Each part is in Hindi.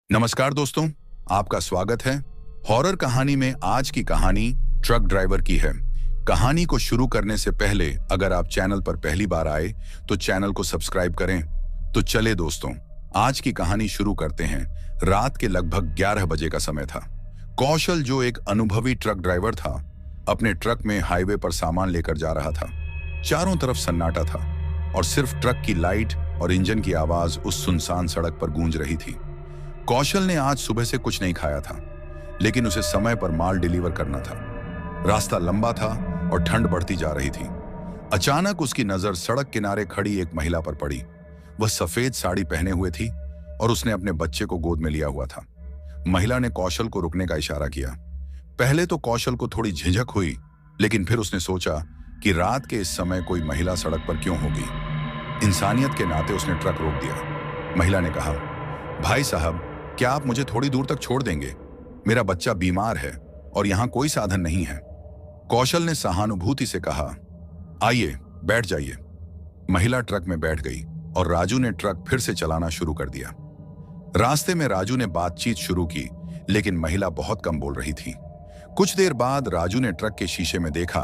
नमस्कार दोस्तों, आपका स्वागत है हॉरर कहानी में। आज की कहानी ट्रक ड्राइवर की है। कहानी को शुरू करने से पहले अगर आप चैनल पर पहली बार आए तो चैनल को सब्सक्राइब करें। तो चले दोस्तों, आज की कहानी शुरू करते हैं। रात के लगभग 11 बजे का समय था। कौशल, जो एक अनुभवी ट्रक ड्राइवर था, अपने ट्रक में हाईवे पर सामान लेकर जा रहा था। चारों तरफ सन्नाटा था और सिर्फ ट्रक की लाइट और इंजन की आवाज उस सुनसान सड़क पर गूंज रही थी। कौशल ने आज सुबह से कुछ नहीं खाया था, लेकिन उसे समय पर माल डिलीवर करना था। रास्ता लंबा था और ठंड बढ़ती जा रही थी। अचानक उसकी नजर सड़क किनारे खड़ी एक महिला पर पड़ी। वह सफेद साड़ी पहने हुए थी और उसने अपने बच्चे को गोद में लिया हुआ था। महिला ने कौशल को रुकने का इशारा किया। पहले तो कौशल को थोड़ी झिझक हुई, लेकिन फिर उसने सोचा कि रात के इस समय कोई महिला सड़क पर क्यों होगी। इंसानियत के नाते उसने ट्रक रोक दिया। महिला ने कहा, भाई साहब, क्या आप मुझे थोड़ी दूर तक छोड़ देंगे? मेरा बच्चा बीमार है और यहाँ कोई साधन नहीं है। कौशल ने सहानुभूति से कहा, आइए बैठ जाइए। महिला ट्रक में बैठ गई और राजू ने ट्रक फिर से चलाना शुरू कर दिया। रास्ते में राजू ने बातचीत शुरू की, लेकिन महिला बहुत कम बोल रही थी। कुछ देर बाद राजू ने ट्रक के शीशे में देखा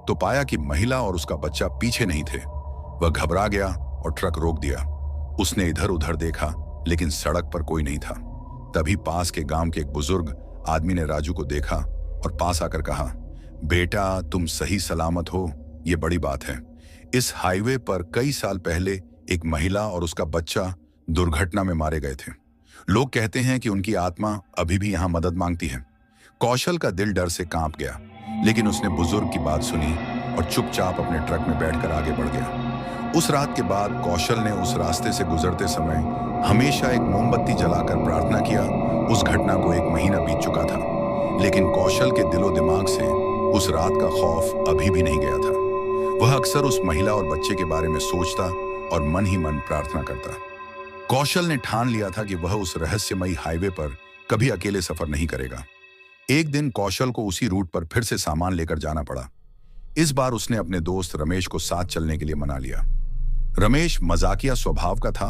तो पाया कि महिला और उसका बच्चा पीछे नहीं थे। वह घबरा गया और ट्रक रोक दिया। उसने इधर उधर देखा, लेकिन सड़क पर कोई नहीं था। तभी पास के गांव के एक बुजुर्ग आदमी ने राजू को देखा और पास आकर कहा, बेटा, तुम सही सलामत हो, ये बड़ी बात है। इस हाईवे पर कई साल पहले एक महिला और उसका बच्चा दुर्घटना में मारे गए थे। लोग कहते हैं कि उनकी आत्मा अभी भी यहां मदद मांगती है। कौशल का दिल डर से कांप गया, लेकिन उसने बुजुर्ग की बात सुनी और चुपचाप अपने ट्रक में बैठकर आगे बढ़ गया। उस रात के बाद कौशल ने उस रास्ते से गुजरते समय हमेशा एक मोमबत्ती जलाकर प्रार्थना किया। उस घटना को 1 महीना बीत चुका था, लेकिन कौशल के दिलो दिमाग से उस रात का खौफ अभी भी नहीं गया था। वह अक्सर उस महिला और बच्चे के बारे में सोचता और मन ही मन प्रार्थना करता। कौशल ने ठान लिया था कि वह उस रहस्यमयी हाईवे पर कभी अकेले सफर नहीं करेगा। एक दिन कौशल को उसी रूट पर फिर से सामान लेकर जाना पड़ा। इस बार उसने अपने दोस्त रमेश को साथ चलने के लिए मना लिया। रमेश मजाकिया स्वभाव का था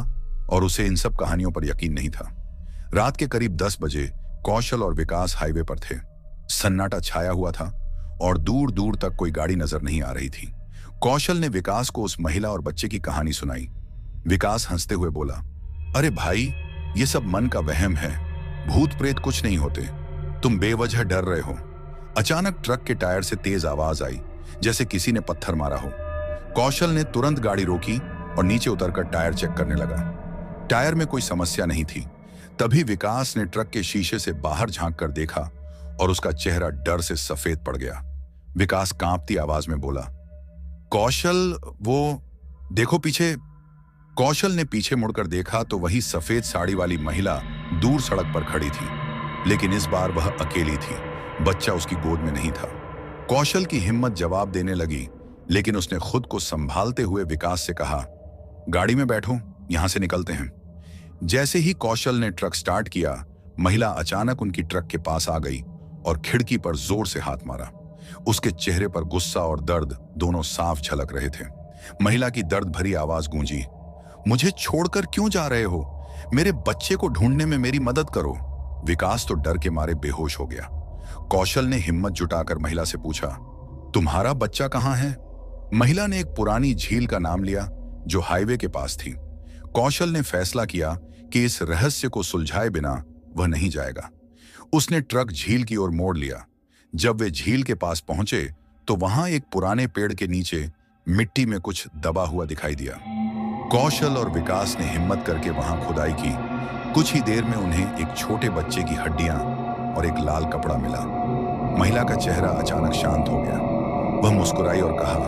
और उसे इन सब कहानियों पर यकीन नहीं था। रात के करीब 10 बजे कौशल और विकास हाईवे पर थे। सन्नाटा छाया हुआ था और दूर दूर तक कोई गाड़ी नजर नहीं आ रही थी। कौशल ने विकास को उस महिला और बच्चे की कहानी सुनाई। विकास हंसते हुए बोला, अरे भाई, ये सब मन का वहम है। भूत प्रेत कुछ नहीं होते, तुम बेवजह डर रहे हो। अचानक ट्रक के टायर से तेज आवाज आई, जैसे किसी ने पत्थर मारा हो। कौशल ने तुरंत गाड़ी रोकी और नीचे उतरकर टायर चेक करने लगा। टायर में कोई समस्या नहीं थी। तभी विकास ने ट्रक के शीशे से बाहर झांक कर देखा और उसका चेहरा डर से सफेद पड़ गया। विकास कांपती आवाज में बोला, कौशल, वो देखो पीछे। कौशल ने पीछे मुड़कर देखा तो वही सफेद साड़ी वाली महिला दूर सड़क पर खड़ी थी, लेकिन इस बार वह अकेली थी। बच्चा उसकी गोद में नहीं था। कौशल की हिम्मत जवाब देने लगी, लेकिन उसने खुद को संभालते हुए विकास से कहा, गाड़ी में बैठो, यहां से निकलते हैं। जैसे ही कौशल ने ट्रक स्टार्ट किया, महिला अचानक उनकी ट्रक के पास आ गई और खिड़की पर जोर से हाथ मारा। उसके चेहरे पर गुस्सा और दर्द दोनों साफ झलक रहे थे। महिला की दर्द भरी आवाज गूंजी, मुझे छोड़कर क्यों जा रहे हो? मेरे बच्चे को ढूंढने में मेरी मदद करो। विकास तो डर के मारे बेहोश हो गया। कौशल ने हिम्मत जुटाकर महिला से पूछा, तुम्हारा बच्चा कहाँ है? महिला ने एक पुरानी झील का नाम लिया जो हाईवे के पास थी। कौशल ने फैसला किया कि इस रहस्य को सुलझाए बिना वह नहीं जाएगा। उसने ट्रक झील की ओर मोड़ लिया। जब वे झील के पास पहुंचे तो वहां एक पुराने पेड़ के नीचे मिट्टी में कुछ दबा हुआ दिखाई दिया। कौशल और विकास ने हिम्मत करके वहां खुदाई की। कुछ ही देर में उन्हें एक छोटे बच्चे की हड्डियां और एक लाल कपड़ा मिला। महिला का चेहरा अचानक शांत हो गया। वह मुस्कुराई और कहा,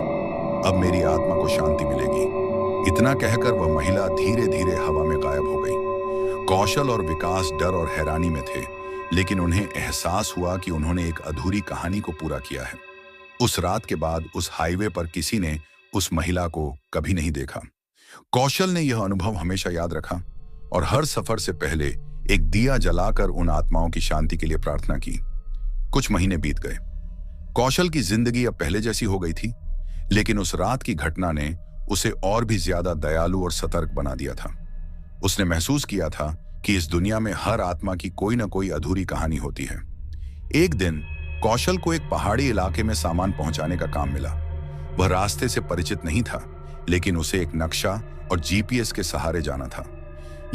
अब मेरी आत्मा को शांति मिलेगी। इतना कहकर वह महिला धीरे धीरे हवा में गायब हो गई। कौशल और विकास डर और हैरानी में थे, लेकिन उन्हें एहसास हुआ कि उन्होंने एक अधूरी कहानी को पूरा किया है। उस रात के बाद उस हाईवे पर किसी ने उस महिला को कभी नहीं देखा। कौशल ने यह अनुभव हमेशा याद रखा और हर सफर से पहले एक दिया जलाकर उन आत्माओं की शांति के लिए प्रार्थना की। कुछ महीने बीत गए। कौशल की जिंदगी अब पहले जैसी हो गई थी, लेकिन उस रात की घटना ने उसे और भी ज्यादा दयालु और सतर्क बना दिया था। उसने महसूस किया था कि इस दुनिया में हर आत्मा की कोई ना कोई अधूरी कहानी होती है। एक दिन कौशल को एक पहाड़ी इलाके में सामान पहुंचाने का काम मिला। वह रास्ते से परिचित नहीं था, लेकिन उसे एक नक्शा और जीपीएस के सहारे जाना था।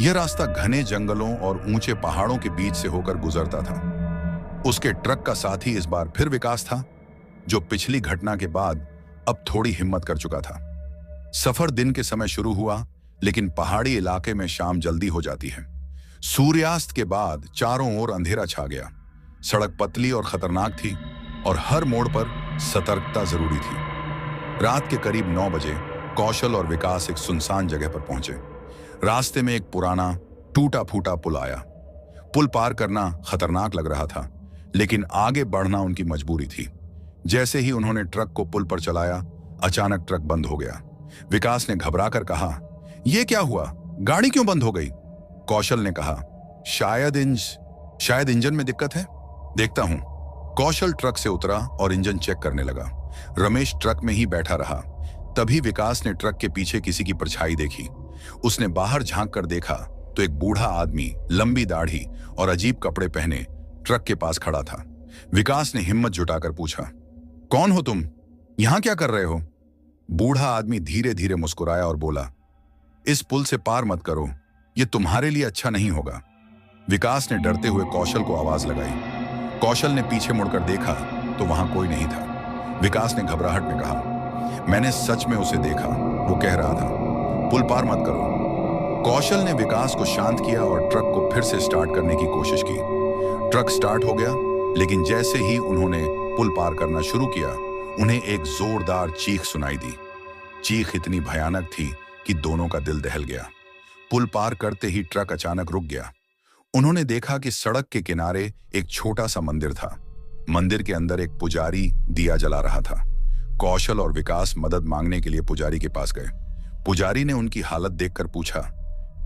यह रास्ता घने जंगलों और ऊंचे पहाड़ों के बीच से होकर गुजरता था। उसके ट्रक का साथी इस बार फिर विकास था, जो पिछली घटना के बाद अब थोड़ी हिम्मत कर चुका था। सफर दिन के समय शुरू हुआ, लेकिन पहाड़ी इलाके में शाम जल्दी हो जाती है। सूर्यास्त के बाद चारों ओर अंधेरा छा गया। सड़क पतली और खतरनाक थी और हर मोड़ पर सतर्कता जरूरी थी। रात के करीब 9 बजे कौशल और विकास एक सुनसान जगह पर पहुंचे। रास्ते में एक पुराना टूटा फूटा पुल आया। पुल पार करना खतरनाक लग रहा था, लेकिन आगे बढ़ना उनकी मजबूरी थी। जैसे ही उन्होंने ट्रक को पुल पर चलाया, अचानक ट्रक बंद हो गया। विकास ने घबराकर कहा, यह क्या हुआ? गाड़ी क्यों बंद हो गई? कौशल ने कहा, शायद इंजन में दिक्कत है, देखता हूं। कौशल ट्रक से उतरा और इंजन चेक करने लगा। रमेश ट्रक में ही बैठा रहा। तभी विकास ने ट्रक के पीछे किसी की परछाई देखी। उसने बाहर झांक कर देखा तो एक बूढ़ा आदमी, लंबी दाढ़ी और अजीब कपड़े पहने, ट्रक के पास खड़ा था। विकास ने हिम्मत जुटाकर पूछा, कौन हो तुम? यहां क्या कर रहे हो? बूढ़ा आदमी धीरे धीरे मुस्कुराया और बोला, इस पुल से पार मत करो, यह तुम्हारे लिए अच्छा नहीं होगा। विकास ने डरते हुए कौशल को आवाज लगाई। कौशल ने पीछे मुड़कर देखा तो वहां कोई नहीं था। विकास ने घबराहट में कहा, मैंने सच में उसे देखा, वो कह रहा था, पुल पार मत करो। कौशल ने विकास को शांत किया और ट्रक को फिर से स्टार्ट करने की कोशिश की। ट्रक स्टार्ट हो गया, लेकिन जैसे ही उन्होंने पुल पार करना शुरू किया, उन्हें एक जोरदार चीख सुनाई दी। चीख इतनी भयानक थी कि दोनों का दिल दहल गया। पुल पार करते ही ट्रक अचानक रुक गया। उन्होंने देखा कि सड़क के किनारे एक छोटा सा मंदिर था। मंदिर के अंदर एक पुजारी दिया जला रहा था। कौशल और विकास मदद मांगने के लिए पुजारी के पास गए। पुजारी ने उनकी हालत देखकर पूछा,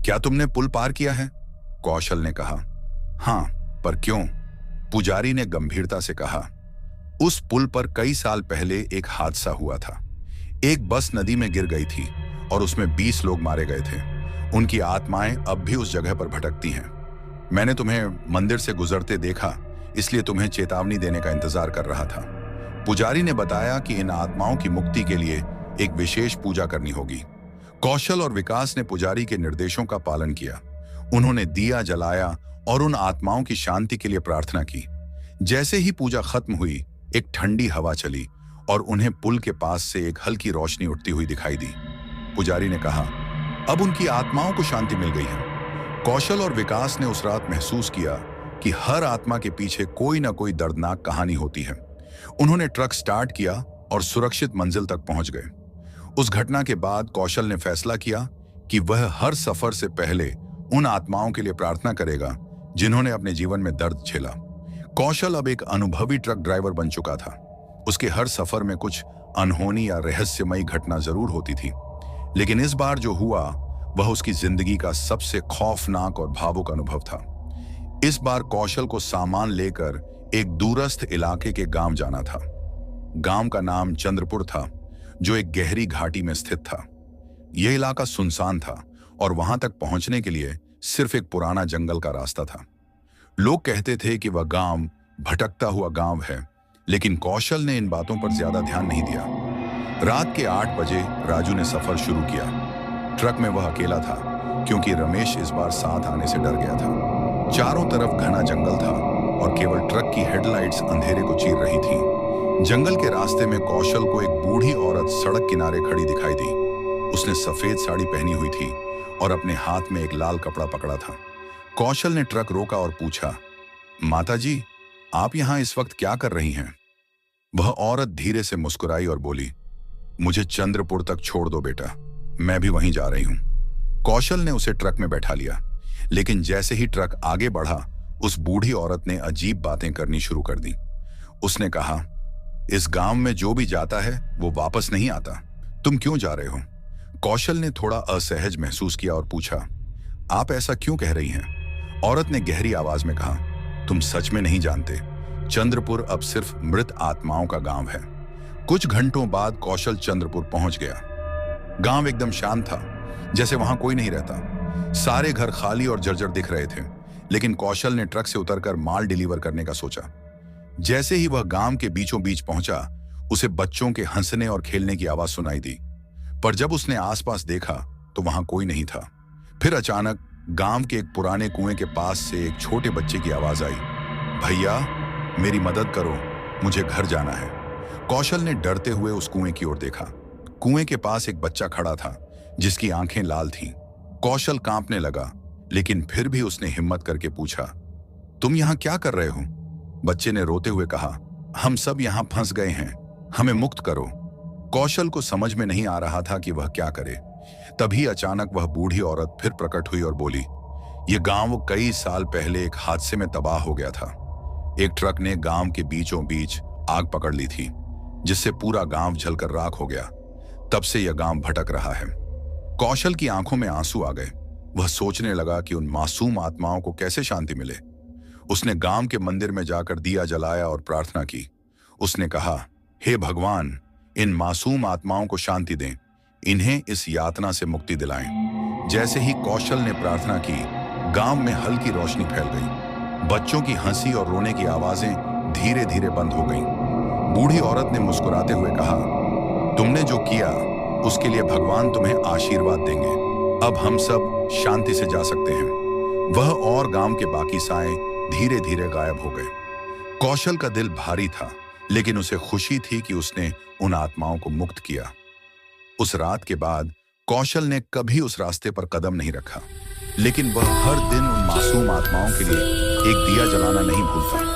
क्या तुमने पुल पार किया है? कौशल ने कहा, हां, पर क्यों? पुजारी ने गंभीरता से कहा, उस पुल पर कई साल पहले एक हादसा हुआ था। एक बस नदी में गिर गई थी और उसमें 20 लोग मारे गए थे। उनकी आत्माएं अब भी उस जगह पर भटकती हैं। मैंने तुम्हें मंदिर से गुजरते देखा, इसलिए तुम्हें चेतावनी देने का इंतजार कर रहा था। पुजारी ने बताया कि इन आत्माओं की मुक्ति के लिए एक विशेष पूजा करनी होगी। कौशल और विकास ने पुजारी के निर्देशों का पालन किया। उन्होंने दिया जलाया और उन आत्माओं की शांति के लिए प्रार्थना की। जैसे ही पूजा खत्म हुई, एक ठंडी हवा चली और उन्हें पुल के पास से एक हल्की रोशनी उठती हुई दिखाई दी। पुजारी ने कहा, अब उनकी आत्माओं को शांति मिल गई है। कौशल और विकास ने उस रात महसूस किया कि हर आत्मा के पीछे कोई ना कोई दर्दनाक कहानी होती है। उन्होंने ट्रक स्टार्ट किया और सुरक्षित मंजिल तक पहुंच गए। उस घटना के बाद कौशल ने फैसला किया कि वह हर सफर से पहले उन आत्माओं के लिए प्रार्थना करेगा जिन्होंने अपने जीवन में दर्द झेला। कौशल अब एक अनुभवी ट्रक ड्राइवर बन चुका था। उसके हर सफर में कुछ अनहोनी या रहस्यमयी घटना जरूर होती थी, लेकिन इस बार जो हुआ वह उसकी जिंदगी का सबसे खौफनाक और भावुक अनुभव था। इस बार कौशल को सामान लेकर एक दूरस्थ इलाके के गांव जाना था। गांव का नाम चंद्रपुर था, जो एक गहरी घाटी में स्थित था। यह इलाका सुनसान था और वहां तक पहुंचने के लिए सिर्फ एक पुराना जंगल का रास्ता था। लोग कहते थे कि वह गांव भटकता हुआ गांव है, लेकिन कौशल ने इन बातों पर ज्यादा ध्यान नहीं दिया। रात के 8 बजे राजू ने सफर शुरू किया। ट्रक में वह अकेला था, क्योंकि रमेश इस बार साथ आने से डर गया था। चारों तरफ घना जंगल था और केवल ट्रक की हेडलाइट्स अंधेरे को चीर रही थी। जंगल के रास्ते में कौशल को एक बूढ़ी औरत सड़क किनारे खड़ी दिखाई दी। उसने सफेद साड़ी पहनी हुई थी और अपने हाथ में एक लाल कपड़ा पकड़ा था। कौशल ने ट्रक रोका और पूछा, माताजी, आप यहां इस वक्त क्या कर रही हैं? वह औरत धीरे से मुस्कुराई और बोली, मुझे चंद्रपुर तक छोड़ दो बेटा, मैं भी वहीं जा रही हूं। कौशल ने उसे ट्रक में बैठा लिया, लेकिन जैसे ही ट्रक आगे बढ़ा, उस बूढ़ी औरत ने अजीब बातें करनी शुरू कर दी। उसने कहा, इस गांव में जो भी जाता है वो वापस नहीं आता, तुम क्यों जा रहे हो? कौशल ने थोड़ा असहज महसूस किया और पूछा, आप ऐसा क्यों कह रही हैं? औरत ने गहरी आवाज में कहा, तुम सच में नहीं जानते, चंद्रपुर अब सिर्फ मृत आत्माओं का गांव है। कुछ घंटों बाद कौशल चंद्रपुर पहुंच गया। गांव एकदम शांत था, जैसे वहां कोई नहीं रहता। सारे घर खाली और जर्जर दिख रहे थे, लेकिन कौशल ने ट्रक से उतरकर माल डिलीवर करने का सोचा। जैसे ही वह गांव के बीचों बीच पहुंचा, उसे बच्चों के हंसने और खेलने की आवाज सुनाई दी। पर जब उसने आसपास देखा तो वहां कोई नहीं था। फिर अचानक गांव के एक पुराने कुएं के पास से एक छोटे बच्चे की आवाज आई, भैया मेरी मदद करो, मुझे घर जाना है। कौशल ने डरते हुए उस कुएं की ओर देखा। कुएं के पास एक बच्चा खड़ा था जिसकी आंखें लाल थीं। कौशल कांपने लगा, लेकिन फिर भी उसने हिम्मत करके पूछा, तुम यहां क्या कर रहे हो? बच्चे ने रोते हुए कहा, हम सब यहां फंस गए हैं, हमें मुक्त करो। कौशल को समझ में नहीं आ रहा था कि वह क्या करे। तभी अचानक वह बूढ़ी औरत फिर प्रकट हुई और बोली, यह गांव कई साल पहले एक हादसे में तबाह हो गया था। एक ट्रक ने गांव के बीचों बीच आग पकड़ ली थी, जिससे पूरा गांव जलकर राख हो गया। तब से यह गांव भटक रहा है। कौशल की आंखों में आंसू आ गए। वह सोचने लगा कि उन मासूम आत्माओं को कैसे शांति मिले। उसने गांव के मंदिर में जाकर दिया जलाया और प्रार्थना की। उसने कहा, हे भगवान, इन मासूम आत्माओं को शांति दें, इन्हें इस यातना से मुक्ति दिलाएं। जैसे ही कौशल ने प्रार्थना की, गांव में हल्की रोशनी फैल गई। बच्चों की हंसी और रोने की आवाजें धीरे धीरे बंद हो गईं। बूढ़ी औरत ने मुस्कुराते हुए कहा, तुमने जो किया उसके लिए भगवान तुम्हें आशीर्वाद देंगे। अब हम सब शांति से जा सकते हैं। वह और गांव के बाकी साए धीरे धीरे गायब हो गए। कौशल का दिल भारी था, लेकिन उसे खुशी थी कि उसने उन आत्माओं को मुक्त किया। उस रात के बाद कौशल ने कभी उस रास्ते पर कदम नहीं रखा, लेकिन वह हर दिन उन मासूम आत्माओं के लिए एक दिया जलाना नहीं भूलता।